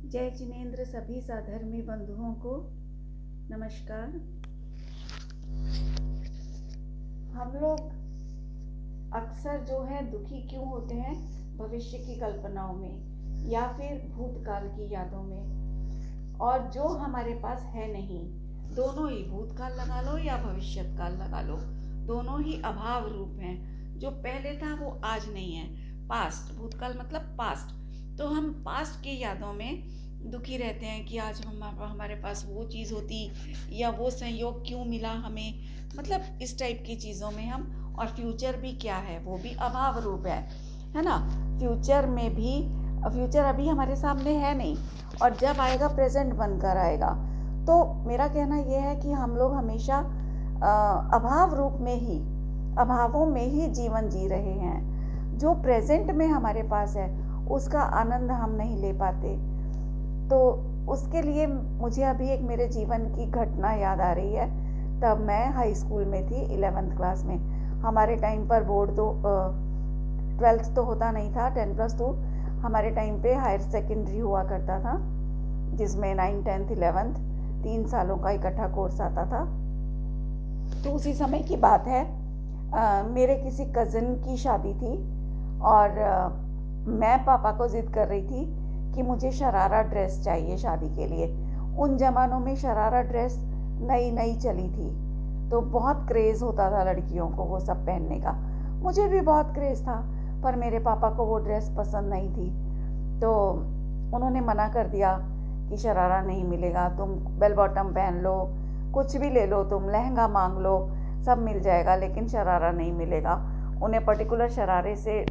जय जिनेंद्र सभी साधर्मी बंधुओं को नमस्कार। हम लोग अक्सर जो है दुखी क्यों होते हैं? भविष्य की कल्पनाओं में या फिर भूतकाल की यादों में, और जो हमारे पास है नहीं। दोनों ही, भूतकाल लगा लो या भविष्यकाल लगा लो, दोनों ही अभाव रूप हैं। जो पहले था वो आज नहीं है। पास्ट, भूतकाल मतलब पास्ट। तो हम पास्ट की यादों में दुखी रहते हैं कि आज हमारे पास वो चीज़ होती, या वो संयोग क्यों मिला हमें, मतलब इस टाइप की चीज़ों में हम। और फ्यूचर भी क्या है, वो भी अभाव रूप है ना। फ्यूचर में भी, फ्यूचर अभी हमारे सामने है नहीं, और जब आएगा प्रेजेंट बनकर आएगा। तो मेरा कहना यह है कि हम लोग हमेशा अभाव रूप में ही, अभावों में ही जीवन जी रहे हैं। जो प्रेजेंट में हमारे पास है उसका आनंद हम नहीं ले पाते। तो उसके लिए मुझे अभी एक मेरे जीवन की घटना याद आ रही है। तब मैं हाई स्कूल में थी, 11th क्लास में। हमारे टाइम पर बोर्ड तो 12th तो होता नहीं था, 10+2 हमारे टाइम पे हायर सेकेंडरी हुआ करता था, जिसमें 9, 10th, 11th 3 सालों का इकट्ठा कोर्स आता था। तो उसी समय की बात है, मेरे किसी कज़न की शादी थी, और मैं पापा को ज़िद कर रही थी कि मुझे शरारा ड्रेस चाहिए शादी के लिए। उन ज़मानों में शरारा ड्रेस नई नई चली थी, तो बहुत क्रेज़ होता था लड़कियों को वो सब पहनने का। मुझे भी बहुत क्रेज़ था, पर मेरे पापा को वो ड्रेस पसंद नहीं थी। तो उन्होंने मना कर दिया कि शरारा नहीं मिलेगा, तुम बेल बॉटम पहन लो, कुछ भी ले लो, तुम लहंगा मांग लो, सब मिल जाएगा, लेकिन शरारा नहीं मिलेगा। उन्हें पर्टिकुलर शरारे से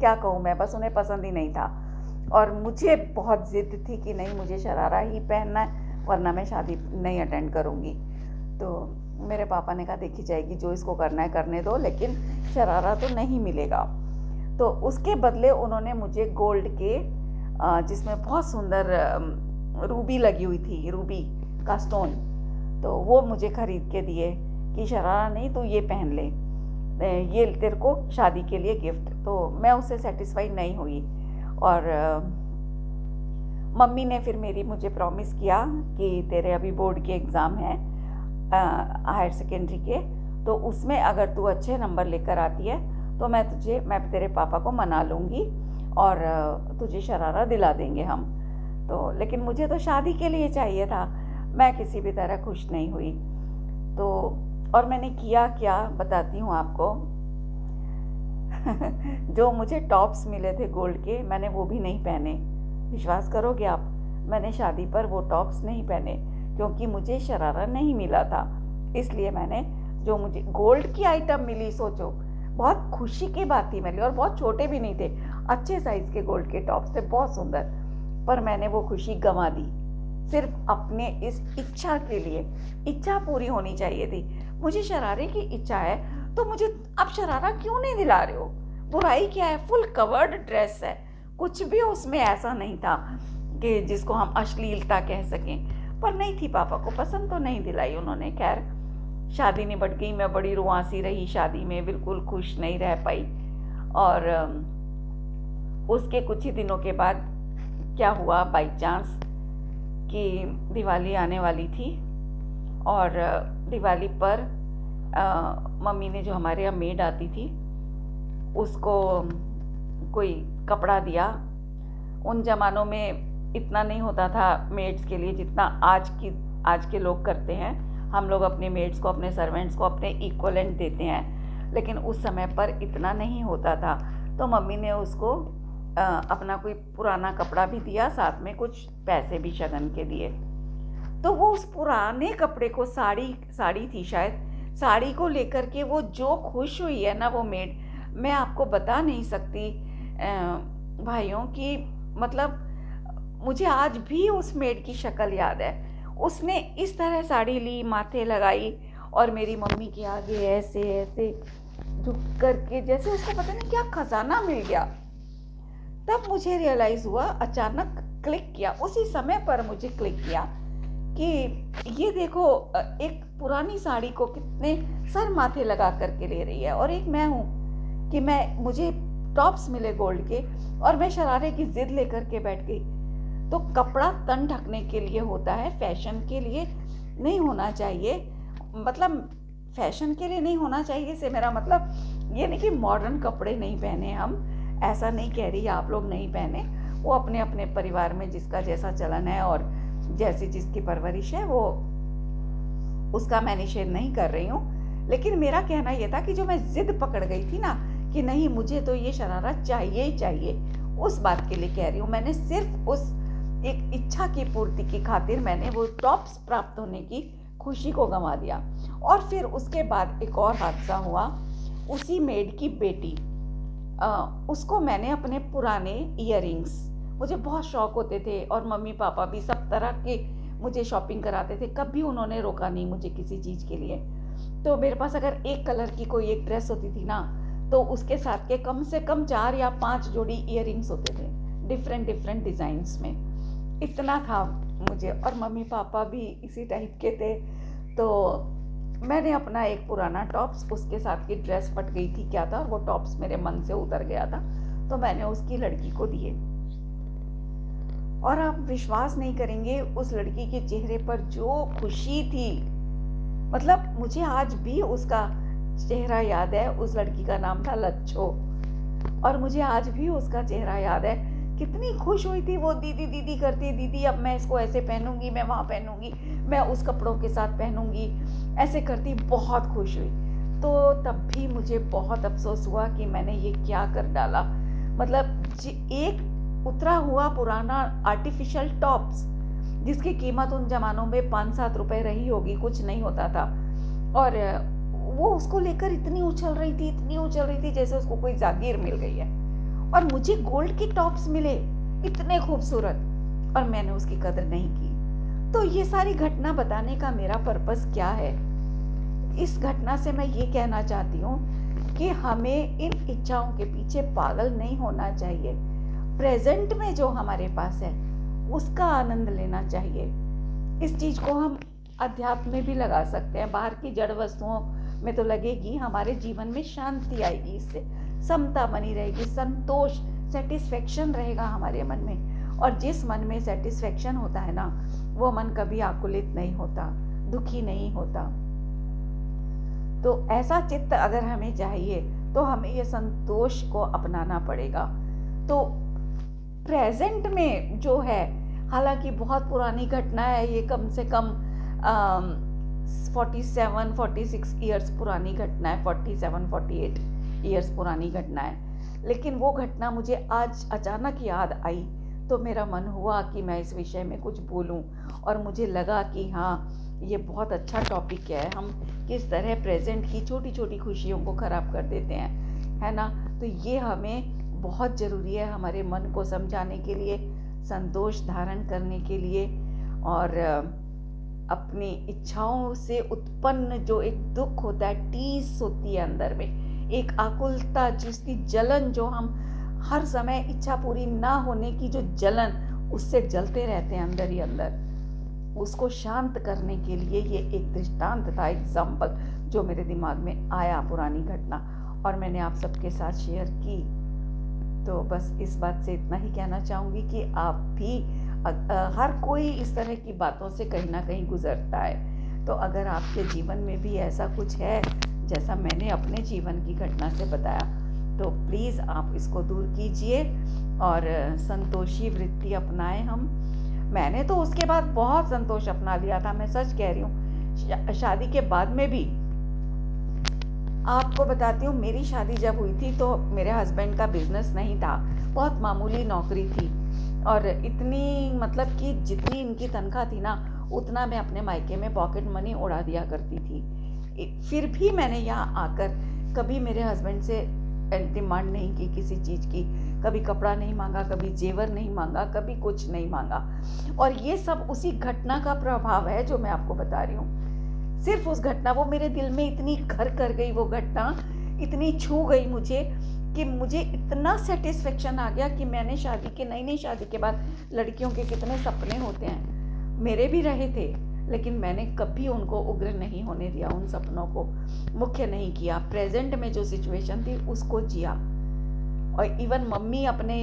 क्या कहूँ मैं, बस उन्हें पसंद ही नहीं था। और मुझे बहुत ज़िद थी कि नहीं, मुझे शरारा ही पहनना है, वरना मैं शादी नहीं अटेंड करूँगी। तो मेरे पापा ने कहा देखी जाएगी, जो इसको करना है करने दो, लेकिन शरारा तो नहीं मिलेगा। तो उसके बदले उन्होंने मुझे गोल्ड के, जिसमें बहुत सुंदर रूबी लगी हुई थी, रूबी का स्टोन, तो वो मुझे ख़रीद के दिए कि शरारा नहीं, तो ये पहन ले, ये तेरे को शादी के लिए गिफ्ट। तो मैं उससे सेटिस्फाई नहीं हुई, और मम्मी ने फिर मुझे प्रॉमिस किया कि तेरे अभी बोर्ड के एग्ज़ाम हैं हायर सेकेंडरी के, तो उसमें अगर तू अच्छे नंबर लेकर आती है तो मैं तेरे पापा को मना लूँगी और तुझे शरारा दिला देंगे हम। तो लेकिन मुझे तो शादी के लिए चाहिए था, मैं किसी भी तरह खुश नहीं हुई। तो और मैंने किया क्या बताती हूँ आपको। जो मुझे टॉप्स मिले थे गोल्ड के, मैंने वो भी नहीं पहने। विश्वास करोगे आप, मैंने शादी पर वो टॉप्स नहीं पहने, क्योंकि मुझे शरारा नहीं मिला था। इसलिए मैंने, जो मुझे गोल्ड की आइटम मिली, सोचो बहुत खुशी की बात थी मेरे लिए, और बहुत छोटे भी नहीं थे, अच्छे साइज़ के गोल्ड के टॉप्स थे, बहुत सुंदर। पर मैंने वो खुशी गंवा दी, सिर्फ अपने इस इच्छा के लिए। इच्छा पूरी होनी चाहिए थी। मुझे शरारे की इच्छा है, तो मुझे आप शरारा क्यों नहीं दिला रहे हो? बुराई क्या है? फुल कवर्ड ड्रेस है, कुछ भी उसमें ऐसा नहीं था कि जिसको हम अश्लीलता कह सकें। पर नहीं थी, पापा को पसंद, तो नहीं दिलाई उन्होंने। खैर शादी निपट गई, मैं बड़ी रुआंसी रही शादी में, बिल्कुल खुश नहीं रह पाई। और उसके कुछ ही दिनों के बाद क्या हुआ, बाई चांस कि दिवाली आने वाली थी, और दिवाली पर मम्मी ने, जो हमारे यहाँ मेड आती थी, उसको कोई कपड़ा दिया। उन ज़मानों में इतना नहीं होता था मेड्स के लिए जितना आज के लोग करते हैं। हम लोग अपने मेड्स को, अपने सर्वेंट्स को अपने इक्वलेंट देते हैं, लेकिन उस समय पर इतना नहीं होता था। तो मम्मी ने उसको अपना कोई पुराना कपड़ा भी दिया, साथ में कुछ पैसे भी शगन के दिए। तो वो उस पुराने कपड़े को, साड़ी थी शायद, साड़ी को लेकर के वो जो खुश हुई है ना वो मेड, मैं आपको बता नहीं सकती भाइयों की, मतलब मुझे आज भी उस मेड की शक्ल याद है। उसने इस तरह साड़ी ली, माथे लगाई, और मेरी मम्मी के आगे ऐसे ऐसे झुक करके, जैसे उसको पता नहीं क्या खजाना मिल गया। तब मुझे रियलाइज़ हुआ, अचानक क्लिक किया, उसी समय पर मुझे क्लिक किया कि ये देखो, एक पुरानी साड़ी को कितने सर माथे लगा करके ले रही है, और एक मैं हूँ कि मुझे टॉप्स मिले गोल्ड के, और मैं शरारे की ज़िद लेकर के बैठ गई। तो कपड़ा तन ढकने के लिए होता है, फैशन के लिए नहीं होना चाहिए। मतलब फैशन के लिए नहीं होना चाहिए से मेरा मतलब ये नहीं कि मॉडर्न कपड़े नहीं पहने हम, ऐसा नहीं कह रही आप लोग नहीं पहने, वो अपने अपने परिवार में जिसका जैसा चलन है और जैसी जिसकी परवरिश है वो उसका मैं निषेध नहीं कर रही हूँ। लेकिन मेरा कहना ये था कि जो मैं जिद पकड़ गई थी ना कि नहीं मुझे तो ये शरारा चाहिए ही चाहिए, उस बात के लिए कह रही हूँ। मैंने सिर्फ उस एक इच्छा की पूर्ति की खातिर मैंने वो टॉप्स प्राप्त होने की खुशी को गंवा दिया। और फिर उसके बाद एक और हादसा हुआ, उसी मेड की बेटी उसको मैंने अपने पुराने इयररिंग्स, मुझे बहुत शौक होते थे और मम्मी पापा भी सब तरह के मुझे शॉपिंग कराते थे, कभी उन्होंने रोका नहीं मुझे किसी चीज़ के लिए। तो मेरे पास अगर एक कलर की कोई एक ड्रेस होती थी ना तो उसके साथ के कम से कम 4 या 5 जोड़ी इयररिंग्स होते थे डिफरेंट डिफरेंट डिज़ाइंस में, इतना था मुझे। और मम्मी पापा भी इसी टाइप के थे। तो मैंने अपना एक पुराना टॉप्स, उसके साथ की ड्रेस फट गई थी क्या था, और वो टॉप्स मेरे मन से उतर गया था, तो मैंने उसकी लड़की को दिए। और आप विश्वास नहीं करेंगे उस लड़की के चेहरे पर जो खुशी थी, मतलब मुझे आज भी उसका चेहरा याद है। उस लड़की का नाम था लच्छो, और मुझे आज भी उसका चेहरा याद है। कितनी खुश हुई थी वो, दीदी दीदी करती, दीदी अब मैं इसको ऐसे पहनूंगी, मैं वहाँ पहनूंगी, मैं उस कपड़ों के साथ पहनूंगी, ऐसे करती, बहुत खुश हुई। तो तब भी मुझे बहुत अफसोस हुआ कि मैंने ये क्या कर डाला। मतलब एक उतरा हुआ पुराना आर्टिफिशियल टॉप्स जिसकी कीमत उन जमानों में 5-7 रुपए रही होगी, कुछ नहीं होता था, और वो उसको लेकर इतनी उछल रही थी, इतनी उछल रही थी जैसे उसको कोई जागीर मिल गई है। और मुझे गोल्ड के टॉप्स मिले इतने खूबसूरत, और मैंने उसकी कदर नहीं की। तो ये सारी घटना बताने का मेरा पर्पस क्या है? इस घटना से मैं ये कहना चाहती हूँ कि हमें इन इच्छाओं के पीछे पागल नहीं होना चाहिए। प्रेजेंट में जो हमारे पास है उसका आनंद लेना चाहिए। इस चीज को हम अध्यात्म में भी लगा सकते हैं, बाहर की जड़ वस्तुओं में तो लगेगी, हमारे जीवन में शांति आएगी, इससे समता बनी रहेगी, संतोष, सेटिस्फेक्शन रहेगा हमारे मन में। और जिस मन में सेटिस्फेक्शन होता है ना, वो मन कभी आकुलित नहीं होता, दुखी नहीं होता। तो ऐसा चित्त अगर हमें चाहिए तो हमें ये संतोष को अपनाना पड़ेगा। तो प्रेजेंट में जो है, हालांकि बहुत पुरानी घटना है ये, कम से कम 47-46 ईयर्स पुरानी घटना है, 47-48 ईयर्स पुरानी घटना है। लेकिन वो घटना मुझे आज अचानक याद आई, तो मेरा मन हुआ कि मैं इस विषय में कुछ बोलूं, और मुझे लगा कि हाँ ये बहुत अच्छा टॉपिक है, हम किस तरह प्रेजेंट की छोटी छोटी खुशियों को ख़राब कर देते हैं, है ना। तो ये हमें बहुत ज़रूरी है हमारे मन को समझाने के लिए, संतोष धारण करने के लिए, और अपनी इच्छाओं से उत्पन्न जो एक दुख होता है, टीस होती है अंदर में, एक आकुलता, जिसकी जलन, जो हम हर समय इच्छा पूरी ना होने की जो जलन, उससे जलते रहते हैं अंदर ही अंदर, उसको शांत करने के लिए ये एक दृष्टांत था, एग्जाम्पल जो मेरे दिमाग में आया, पुरानी घटना, और मैंने आप सबके साथ शेयर की। तो बस इस बात से इतना ही कहना चाहूँगी कि आप भी हर कोई इस तरह की बातों से कहीं ना कहीं गुजरता है। तो अगर आपके जीवन में भी ऐसा कुछ है जैसा मैंने अपने जीवन की घटना से बताया, तो प्लीज़ आप इसको दूर कीजिए और संतोषी वृत्ति अपनाएं। मैंने तो उसके बाद बहुत संतोष अपना लिया था, मैं सच कह रही हूँ। शादी के बाद में भी आपको बताती हूँ, मेरी शादी जब हुई थी तो मेरे हस्बैंड का बिजनेस नहीं था, बहुत मामूली नौकरी थी, और इतनी मतलब कि जितनी इनकी तनख्वाह थी ना, उतना मैं अपने मायके में पॉकेट मनी उड़ा दिया करती थी। फिर भी मैंने यहाँ आकर कभी मेरे हस्बैंड से डिमांड नहीं की किसी चीज़ की, कभी कपड़ा नहीं मांगा, कभी जेवर नहीं मांगा, कभी कुछ नहीं मांगा। और ये सब उसी घटना का प्रभाव है जो मैं आपको बता रही हूँ। सिर्फ उस घटना, वो मेरे दिल में इतनी घर कर गई, वो घटना इतनी छू गई मुझे कि मुझे इतना सेटिस्फेक्शन आ गया कि मैंने नई शादी के बाद, लड़कियों के कितने सपने होते हैं, मेरे भी रहे थे, लेकिन मैंने कभी उनको उग्र नहीं होने दिया, उन सपनों को मुख्य नहीं किया। प्रेजेंट में जो सिचुएशन थी उसको जिया। और इवन मम्मी अपने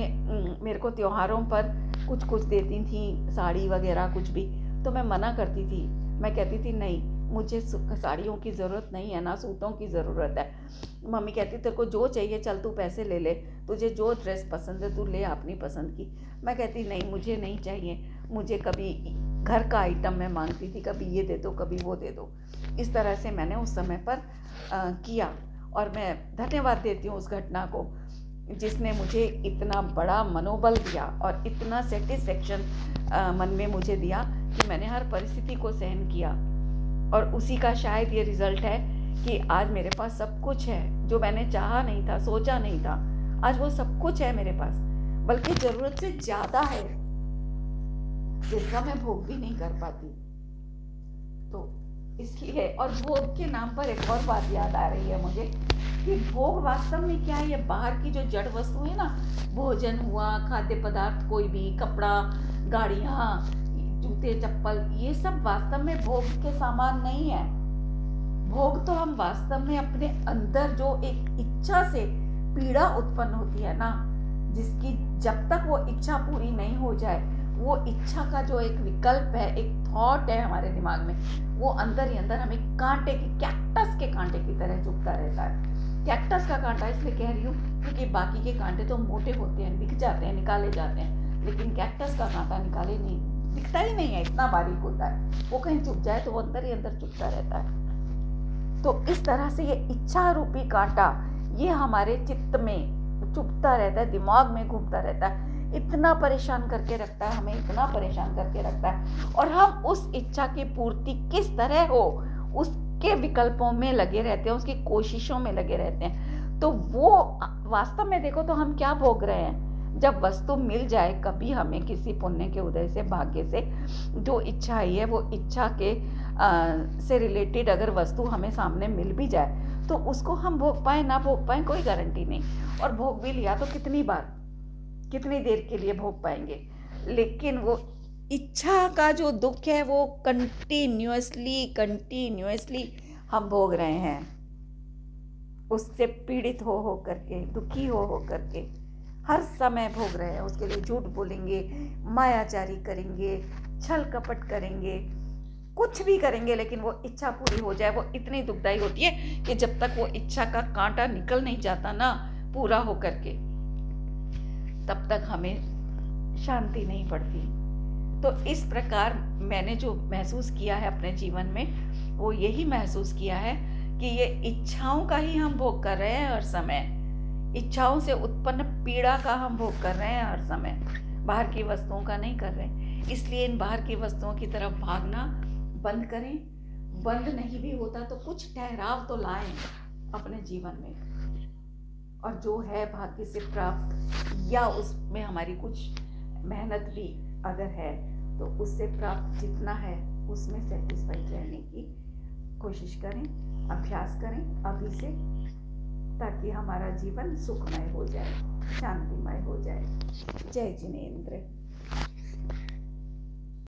मेरे को त्योहारों पर कुछ कुछ देती थी, साड़ी वगैरह कुछ भी, तो मैं मना करती थी। मैं कहती थी नहीं, मुझे साड़ियों की ज़रूरत नहीं है, ना सूटों की ज़रूरत है। मम्मी कहती तेरे को जो चाहिए चल तू पैसे ले ले, तुझे जो ड्रेस पसंद है तू ले अपनी पसंद की। मैं कहती नहीं, मुझे नहीं चाहिए। मुझे कभी घर का आइटम मैं मांगती थी, कभी ये दे दो कभी वो दे दो। इस तरह से मैंने उस समय पर किया, और मैं धन्यवाद देती हूँ उस घटना को जिसने मुझे इतना बड़ा मनोबल दिया और इतना सेटिस्फेक्शन मन में मुझे दिया कि मैंने हर परिस्थिति को सहन किया। और उसी का शायद ये रिजल्ट है कि आज मेरे पास सब कुछ है, जो मैंने चाहा नहीं था, सोचा नहीं था, आज वो सब कुछ है मेरे पास, बल्कि ज़रूरत से ज़्यादा है, जिसका मैं भोग भी नहीं कर पाती। तो इसलिए, और भोग के नाम पर एक और बात याद आ रही है मुझे कि भोग वास्तव में क्या है। ये बाहर की जो जड़ वस्तु है ना, भोजन हुआ, खाद्य पदार्थ, कोई भी कपड़ा, गाड़ियाँ, जूते, चप्पल, ये सब वास्तव में भोग के सामान नहीं है। भोग तो हम वास्तव में अपने अंदर जो एक इच्छा से पीड़ा उत्पन्न होती है ना, जिसकी जब तक वो इच्छा पूरी नहीं हो जाए, वो इच्छा का जो एक विकल्प है, एक थॉट है हमारे दिमाग में, वो अंदर ही अंदर हमें कांटे की, कैक्टस के कांटे की तरह चुभता रहता है। कैक्टस का कांटा इसलिए कह रही हूँ क्योंकि बाकी के कांटे तो मोटे होते हैं, दिख जाते हैं, निकाले जाते हैं, लेकिन कैक्टस का कांटा निकाले नहीं, दिखता ही नहीं है, इतना बारीक होता है। वो कहीं चुभ जाए तो वो अंदर ही अंदर चुभता रहता है। तो इस तरह से ये इच्छा रूपी कांटा, ये हमारे चित्त में चुभता रहता है, दिमाग में घूमता रहता है, इतना परेशान करके रखता है हमें, इतना परेशान करके रखता है। और हम उस इच्छा की पूर्ति किस तरह हो, उसके विकल्पों में लगे रहते हैं, उसकी कोशिशों में लगे रहते हैं। तो वो वास्तव में देखो तो हम क्या भोग रहे हैं। जब वस्तु मिल जाए कभी हमें, किसी पुण्य के उदय से, भाग्य से, जो इच्छा आई है वो इच्छा के से रिलेटेड अगर वस्तु हमें सामने मिल भी जाए, तो उसको हम भोग पाए ना भोग पाए कोई गारंटी नहीं। और भोग भी लिया तो कितनी बार, कितनी देर के लिए भोग पाएंगे। लेकिन वो इच्छा का जो दुख है वो कंटिन्यूअसली हम भोग रहे हैं, उससे पीड़ित हो करके, दुखी हो करके हर समय भोग रहे हैं। उसके लिए झूठ बोलेंगे, मायाचारी करेंगे, छल कपट करेंगे, कुछ भी करेंगे, लेकिन वो इच्छा पूरी हो जाए वो इतनी दुखदाई होती है कि जब तक वो इच्छा का कांटा निकल नहीं जाता ना पूरा हो करके, तब तक हमें शांति नहीं पड़ती। तो इस प्रकार मैंने जो महसूस किया है अपने जीवन में, वो यही महसूस किया है कि ये इच्छाओं का ही हम भोग कर रहे हैं हर समय, इच्छाओं से उत्पन्न पीड़ा का हम भोग कर रहे हैं हर समय, बाहर की वस्तुओं का नहीं कर रहे। इसलिए इन बाहर की वस्तुओं की तरफ भागना बंद करें। बंद नहीं भी होता तो कुछ ठहराव तो लाएं अपने जीवन में, और जो है भाग्य से प्राप्त, या उसमें हमारी कुछ मेहनत भी अगर है तो उससे प्राप्त जितना है उसमें सेटिस्फाइड रहने की कोशिश करें, अभ्यास करें अभी से, ताकि हमारा जीवन सुखमय हो जाए, शांतिमय हो जाए। जय जिनेंद्र।